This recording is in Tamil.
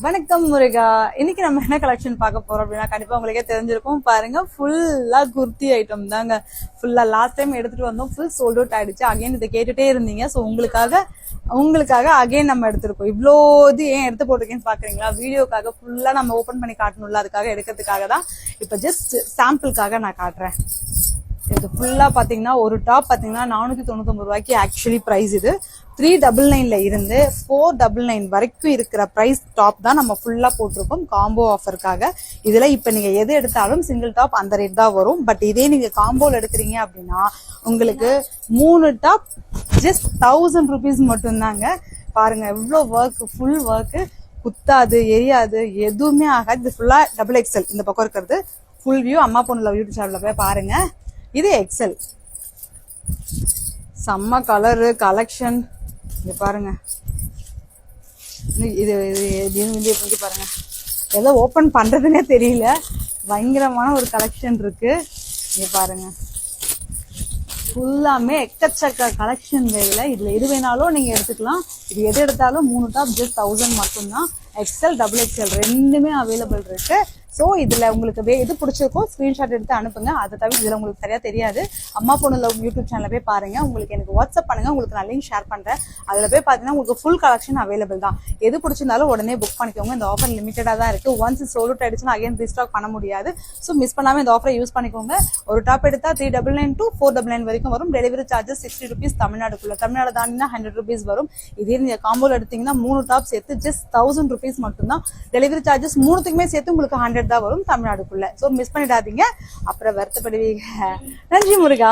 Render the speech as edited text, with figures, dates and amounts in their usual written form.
வணக்கம் முருகா. இன்னைக்கு நம்ம என்ன கலெக்ஷன் பார்க்க போறோம் அப்படின்னா கண்டிப்பா உங்களுக்கே தெரிஞ்சிருக்கும். பாருங்க, ஃபுல்லா குர்த்தி ஐட்டம் தாங்க. ஃபுல்லா லாஸ்ட் டைம் எடுத்துட்டு வந்தோம், ஃபுல் சோல்ட் அவுட் ஆயிடுச்சு. அகைன் இதை கேட்டுட்டே இருந்தீங்க. ஸோ உங்களுக்காக அகைன் நம்ம எடுத்திருக்கோம். இவ்வளோ இது ஏன் எடுத்து போட்டிருக்கேன்னு பாக்குறீங்களா? வீடியோக்காக ஃபுல்லா நம்ம ஓபன் பண்ணி காட்டணும்ல, அதுக்காக எடுக்கிறதுக்காக தான். இப்ப ஜஸ்ட் சாம்பிளுக்காக நான் காட்டுறேன். இது ஃபுல்லா பாத்தீங்கன்னா ஒரு டாப் பாத்தீங்கன்னா 499 ரூபாய்க்கு ஆக்சுவலி பிரைஸ். இது 399ல இருந்து 499 வரைக்கும் இருக்கிற பிரைஸ் டாப் தான் நம்ம ஃபுல்லா போட்டிருக்கோம் காம்போ ஆஃபருக்காக. இதுல இப்ப நீங்க எது எடுத்தாலும் சிங்கிள் டாப் அந்த ரேட் தான் வரும். பட் இதே நீங்க காம்போல எடுக்கிறீங்க அப்படின்னா உங்களுக்கு 3 டாப் ஜஸ்ட் 1000 rupees மட்டும்தாங்க. பாருங்க எவ்வளோ ஒர்க், ஃபுல் ஒர்க், குத்தாது, எரியாது, எதுவுமே ஆகாது. இது ஃபுல்லா XXL. இந்த பக்கம் இருக்கிறது ஃபுல் வியூ. அம்மா பொண்ணு லவ் யூடியூப் சேனல்ல போய் பாருங்க. இது XL. செம்ம கலரு கலெக்ஷன். இங்க பாருங்க, இது பாருங்க, ஏதோ ஓபன் பண்றதுன்னே தெரியல. பயங்கரமான ஒரு கலெக்ஷன் இருக்கு. இங்க பாருங்க, ஃபுல்லாமே எக்கச்சக்க கலெக்ஷன் வேல. இதுல எது வேணாலும் நீங்க எடுத்துக்கலாம். இது எது எடுத்தாலும் 3 டாப் ஜஸ்ட் 1000 மட்டும்தான். XL, XXL ரெண்டுமே அவைலபிள் இருக்கு. ஸோ இதுல உங்களுக்கு எது பிடிச்சிருக்கோ ஸ்கிரீன்ஷாட் எடுத்து அனுப்புங்க. அதை தவிர இதுல உங்களுக்கு சரியா தெரியாது, அம்மா பொண்ணு லவ் யூடியூப் சேனல்ல போய் பாருங்க. உங்களுக்கு எனக்கு வாட்ஸ்அப் பண்ணுங்க, உங்களுக்கு நான் லிங்க் ஷேர் பண்றேன். அதுல போய் பாத்தீங்கன்னா உங்களுக்கு ஃபுல் கலெக்ஷன் அவைலபிள் தான். எது பிடிச்சிருந்தாலும் உடனே புக் பண்ணிக்கோங்க. இந்த ஆஃபர் லிமிட்டடா தான் இருக்கு. ஒன்ஸ் சோல்ட் அவுட் ஆயிடுச்சுன்னா அகைன் ரீஸ்டாக் பண்ண முடியாது. ஸோ மிஸ் பண்ணாம இந்த ஆஃபரை யூஸ் பண்ணிக்கோங்க. ஒரு டாப் எடுத்தா 399 to 499 வரைக்கும் வரும். டெலிவரி சார்ஜஸ் 60 rupees தமிழ்நாடுக்குள்ள. தமிழ்நாடு தாண்டினா 100 rupees வரும். இதே நீங்க காம்போல எடுத்தீங்கன்னா 3 டாப் சேர்த்து ஜஸ்ட் 1000 rupees மட்டும்தான். டெலிவரி சார்ஜஸ் 3த்துக்குமே சேர்த்து உங்களுக்கு 100 தான் வரும் தமிழ்நாடுக்குள்ள. சோ மிஸ் பண்ணிடாதீங்க, அப்புறம் வருத்தப்படுவீங்க. நன்றி முருகா.